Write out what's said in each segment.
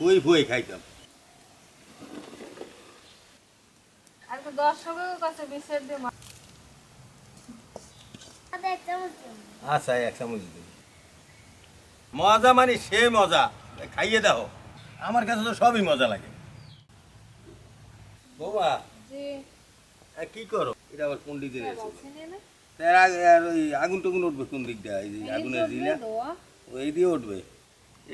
ফুই ফুই খাইতাম। আর তো দর্শকের কাছে বিশেষ দিয়ে আচ্ছা এক চামচ দিন। মজা মানে সে মজা, খাইয়ে দাও। আমার কাছে তো সবই মজা লাগে। বৌমা জি কি করো? এটা আবার কোন দিকে বালছিনি না তার আগে আর ওই আগুন টুগুন উঠবে কোন দিকটা? এই যে আগুনের জিলা এই দিয়ে উঠবে।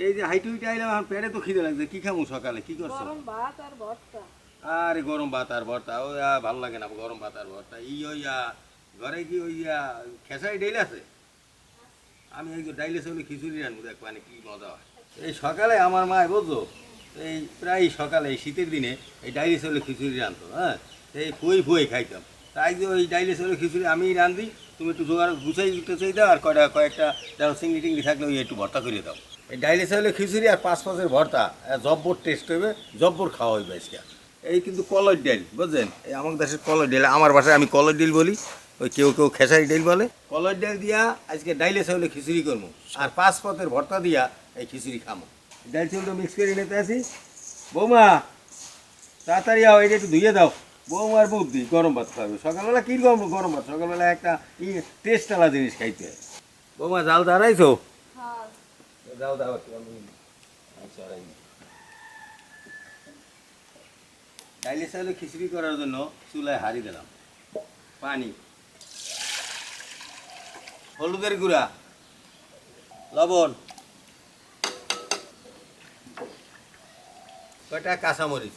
এই যে হাইটু উইটে আইলাম, আমার পেটে তো খিদে লাগছে। কি খামু সকালে? কি করছো? গরম ভাত আর ভর্তা। আরে গরম ভাত আর ভর্তা ওই ভালো লাগে না গরম ভাত আর ভর্তা। ওই ঘরে কি ওই খেসারি ডাইল আছে? আমি এই যে ডাইলে চলে খিচুড়ি রান্নু, দেখ মানে কি মজা হয়। এই সকালে আমার মা বুঝছো, এই প্রায় সকালে এই শীতের দিনে এই ডাইলে চলে খিচুড়ি রানতো। হ্যাঁ, এই ফুই ফুই খাইতাম। তাই যে ওই ডাইলে চলে খিচুড়ি আমি রান্ধি, তুমি একটু জোগাড় গুছাই দিতে চাই দাও। আর কয়েকটা ধরো চিংড়ি টিংড়ি থাকলে ওই একটু ভর্তা করে দাও। এই ডাইলে চলে খিচুড়ি আর পাঁচ পাঁচের ভর্তা জব্বর টেস্ট হইবে, জব্বর খাওয়া হইবে আজকে। এই কিন্তু কলর ডাইল, বুঝলেন? এই আমার দেশের কলর ডাইল, আমার বাসায় আমি কলর ডাইল বলি, ওই কেউ কেউ খেসারি ডাইল বলে। কলর ডাইল দিয়া আজকে ডাইলে চাউলে খিচুড়ি করবো, আর পাঁচ পথের ভর্তা দিয়া এই খিচুড়ি খামো। ডাইল চাউলটা মিক্স করে নিতে আসি। বৌমা তাড়াতাড়ি আও, এটা একটু ধুয়ে দাও। বৌমার বুদ্ধি গরম ভাত খাবে সকালবেলা। কী গরম ভাত? সকালবেলা একটা টেস্ট আলা জিনিস খাইতে হয়। বৌমা জাল দাঁড়াইছো? হ্যাঁ জাল দাও একটু, আমি চড়াই। ডাইলে চাউলে খিচুড়ি করার জন্য চুলায় হাঁড়ি দিলাম, পানি, হলুদের গুঁড়া, লবণ, কয়টা কাঁচামরিচ,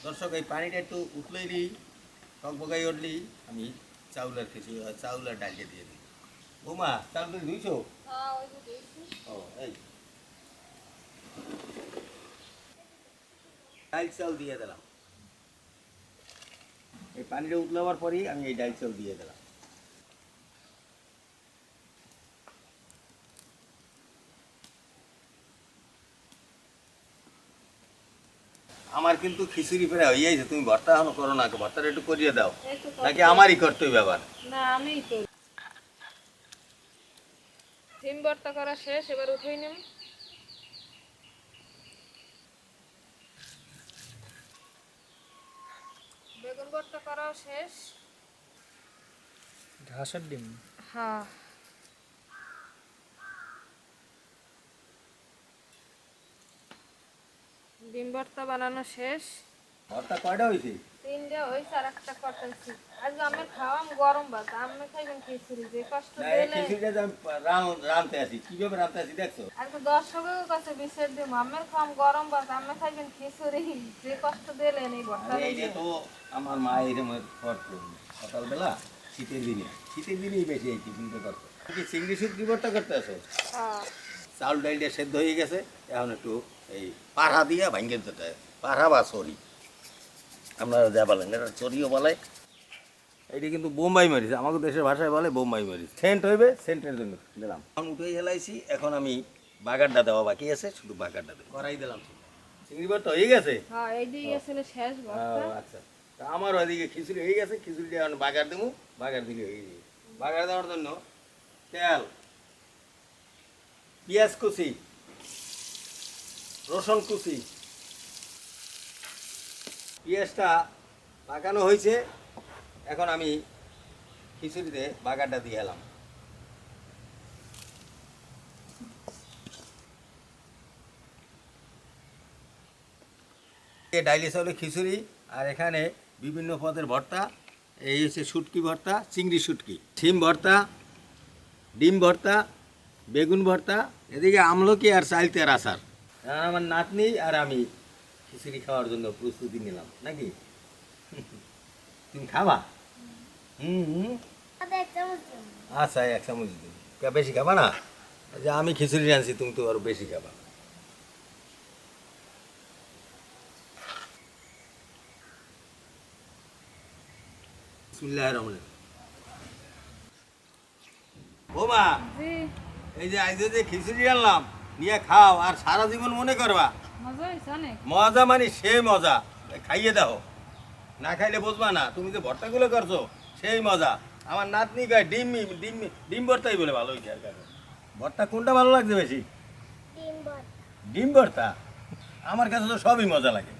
দর্শক এই পানিটা একটু উঠলেই দিই, টকবকাই উঠলেই আমি চাউলের খিচুড়ি চাউলের ডালকে দিয়ে দিই। বৌমা চাউল তুমি ধুইছো? হ্যাঁ ওই যে দিয়েছি। ও এই ডাল চাউল দিয়ে দিলাম। এই পানিটা উতলাবার পরেই আমি এই ডাল চাউল দিয়ে দিলাম। আমার কিন্তু খিচুড়ি প্রায় হয়ে যাইছে। তুমি ভর্তা এখনো করো না, ভর্তাটা একটু করিয়ে দাও, একটু নাকি আমারই করতে হবে আবার? না আমিই তো সিম ভর্তা করা শেষ, এবার উঠেই নেব। বেগুন ভর্তা করাও শেষ। ঘাসের ডিম। হ্যাঁ ডিম ভর্তা বানানো শেষ। ভর্তা কয়টা হয়েছে? তিনটা হয়েছে আর একটা কটাইছি। আজকে আমি খাওয়াম গরম ভাত, আমি খাইবেন খিচুড়ি। যে কষ্ট না এই দিলে খিচুড়িটা যে আমি রাঁধতে আসি, কিভাবে রাঁধতে আসি দেখছো? আর তো দর্শকের কাছে বিশেষ দিব, আমের খাওয়াম গরম ভাত, আমি খাইবেন খিচুড়ি। যে কষ্ট দিলেন এই ভর্তা আরে এইটা তো আমার মা এরকম করতো সকালবেলা শীতের দিনেই বেশি এই টিফিনটা করতো। কি চিংড়ি শুটকি ভর্তা করতে আসো? হ্যাঁ চাউল ডালটা সেদ্ধ হয়ে গেছে, এখন একটু এই পাড়া দিয়ে ভাঙ্গে দিতে হয়। পাড়া বা চরি, আপনারা যা বলেন, এটা চরিও বলে। এইটা কিন্তু বোম্বাই মরিচ, আমাদের দেশের ভাষায় বলে বোম্বাই মরিচ। সেন্ট হইবে, সেন্টের জন্য দিলাম। এখন উঠে হেলাইছি, এখন আমি বাগারটা দেওয়া বাকি আছে, শুধু বাগারটা দেবো। করাই দিলাম। চিংড়ি ভর্তা হয়ে গেছে? হ্যাঁ এই দিয়ে আসলে শেষ ভর্তা। আচ্ছা, তা আমার ওইদিকে খিচুড়ি হয়ে গেছে। খিচুড়িটা এখন বাগার দেবো, বাগার দিলে হয়ে যাবে। বাগার দেওয়ার জন্য তেল, পেঁয়াজ কুচি, রসুন কুচি। পেঁয়াজটা পাকানো হয়েছে, এখন আমি খিচুড়িতে বাগারটা দিয়ে এলাম। ডাইলি চাউলে খিচুড়ি, আর এখানে বিভিন্ন পদের ভর্তা। এই হচ্ছে শুটকি ভর্তা, চিংড়ি শুটকি, শিম ভর্তা, ডিম ভর্তা, বেগুন ভর্তা, এদিকে আমলকি আর চালতের আচার। আর আমার নাতনি আর আমি খিচুড়ি খাওয়ার জন্য প্রস্তুতি নিলাম, নাকি? তুমি খাবা? হুম, আচ্ছা এক চামচ দিন। বেশি খাবা না? যে আমি খিচুড়ি আনছি, তুমি তো আরো বেশি খাবা। বিসমিল্লাহির রহমানির রহিম। বৌমা জি এই যে আজ যে খিচুড়ি আনলাম, নিয়ে খাও, আর সারা জীবন মনে করবা মজা হয়েছে অনেক। মজা মানে সে মজা। খাইয়ে দাও, না খাইলে বুঝবা না। তুমি যে ভর্তাগুলো করছো সেই মজা। আমার নাতনি গায়ে ডিম ডিম ডিম ভর্তাই বলে ভালো হয়েছে আর কারণ ভর্তা কোনটা ভালো লাগছে বেশি? ডিম ভর্তা। আমার কাছে তো সবই মজা লাগে।